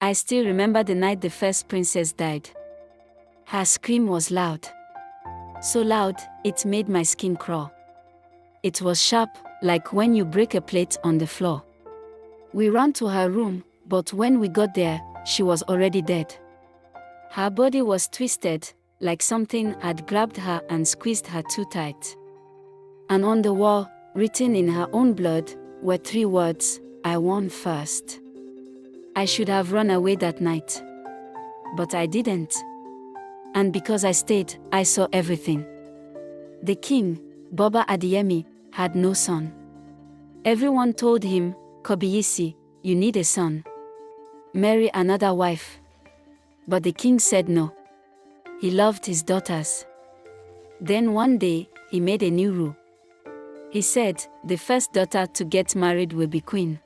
I still remember the night the first princess died. Her scream was loud. So loud, it made my skin crawl. It was sharp, like when you break a plate on the floor. We ran to her room, but when we got there, she was already dead. Her body was twisted, like something had grabbed her and squeezed her too tight. And on the wall, written in her own blood, were 3 words, "I won first." I should have run away that night. But I didn't. And because I stayed, I saw everything. The king, Boba Adeyemi, had no son. Everyone told him, "Kobiyisi, you need a son. Marry another wife." But the king said no. He loved his daughters. Then one day, he made a new rule. He said, the first daughter to get married will be queen.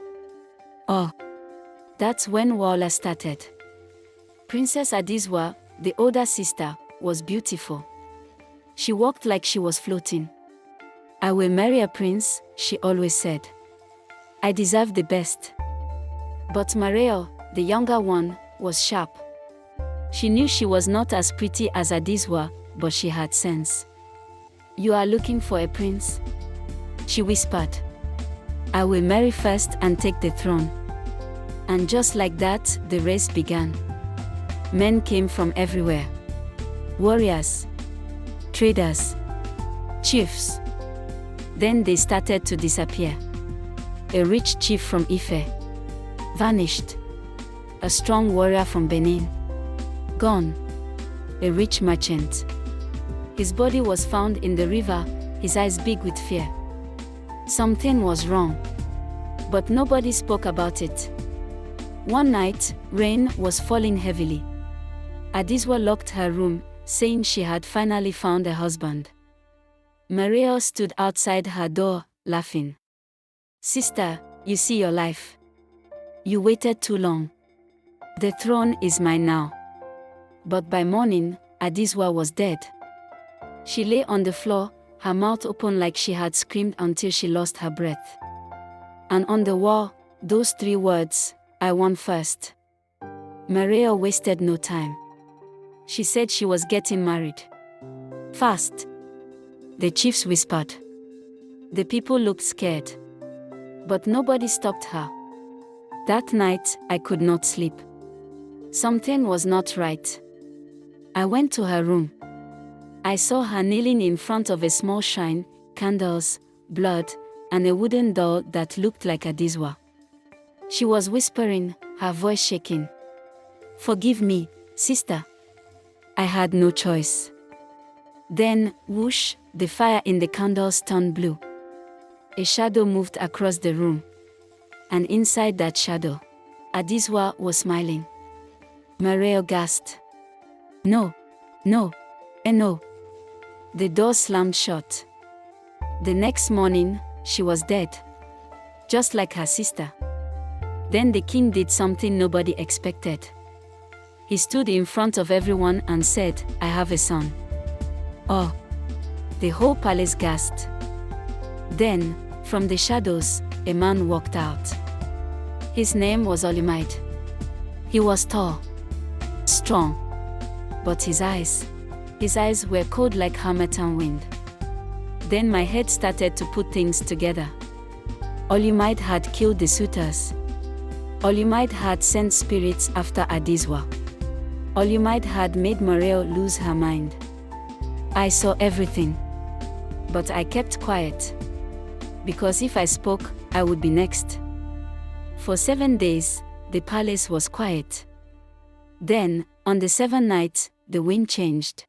Oh. That's when Wahala started. Princess Adizwa, the older sister, was beautiful. She walked like she was floating. "I will marry a prince," she always said. "I deserve the best." But Mareo, the younger one, was sharp. She knew she was not as pretty as Adizwa, but she had sense. "You are looking for a prince?" she whispered. "I will marry first and take the throne." And just like that, the race began. Men came from everywhere. Warriors, traders, chiefs. Then they started to disappear. A rich chief from Ife vanished. A strong warrior from Benin gone. A rich merchant. His body was found in the river, his eyes big with fear. Something was wrong. But nobody spoke about it. One night, rain was falling heavily. Adizwa locked her room, saying she had finally found a husband. Mareo stood outside her door, laughing. "Sister, you see your life. You waited too long. The throne is mine now." But by morning, Adizwa was dead. She lay on the floor, her mouth open like she had screamed until she lost her breath. And on the wall, those 3 words, "I won first." Mareo wasted no time. She said she was getting married. Fast. The chiefs whispered. The people looked scared. But nobody stopped her. That night, I could not sleep. Something was not right. I went to her room. I saw her kneeling in front of a small shrine, candles, blood, and a wooden doll that looked like Adizwa. She was whispering, her voice shaking. "Forgive me, sister. I had no choice." Then, whoosh, the fire in the candles turned blue. A shadow moved across the room. And inside that shadow, Adizwa was smiling. Mareo gasped. "No, no, no." The door slammed shut. The next morning, she was dead. Just like her sister. Then the king did something nobody expected. He stood in front of everyone and said, "I have a son." Oh! The whole palace gasped. Then, from the shadows, a man walked out. His name was Olimide. He was tall, strong, but his eyes were cold like harmattan wind. Then my head started to put things together. Olimide had killed the suitors. Olimide had sent spirits after Adizwa. Olimide had made Mareo lose her mind. I saw everything. But I kept quiet. Because if I spoke, I would be next. For 7 days, the palace was quiet. Then, on the 7th night, the wind changed.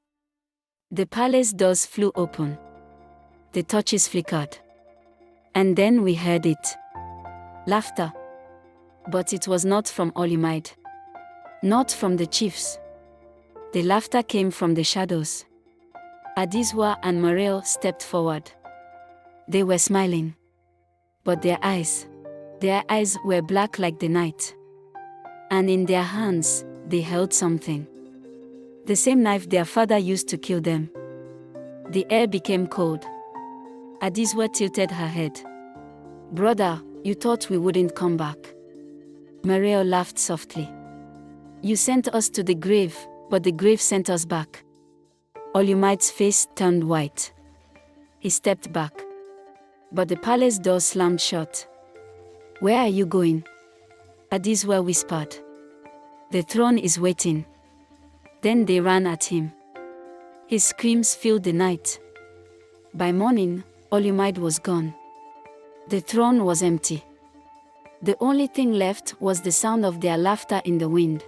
The palace doors flew open. The torches flickered. And then we heard it. Laughter. But it was not from Olimide. Not from the chiefs. The laughter came from the shadows. Adizwa and Mareo stepped forward. They were smiling. But their eyes were black like the night. And in their hands, they held something. The same knife their father used to kill them. The air became cold. Adizwa tilted her head. "Brother, you thought we wouldn't come back." Mareo laughed softly. You sent us to the grave, but the grave sent us back. All-You-Might's face turned white. He stepped back. But the palace door slammed shut. Where are you going? Adis were whispered. The throne is waiting. Then they ran at him. His screams filled the night. By morning, All-You-Might was gone. The throne was empty. The only thing left was the sound of their laughter in the wind.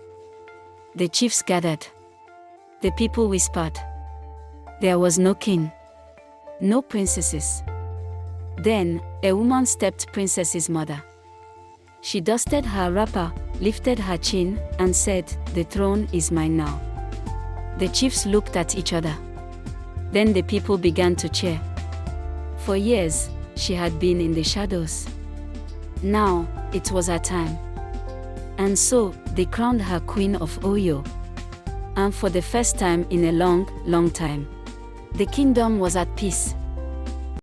The chiefs gathered. The people whispered. There was no king. No princesses. Then, a woman stepped Princess's mother. She dusted her wrapper, lifted her chin, and said, "The throne is mine now." The chiefs looked at each other. Then the people began to cheer. For years, she had been in the shadows. Now, it was her time. And so, they crowned her Queen of Oyo. And for the first time in a long, long time, the kingdom was at peace.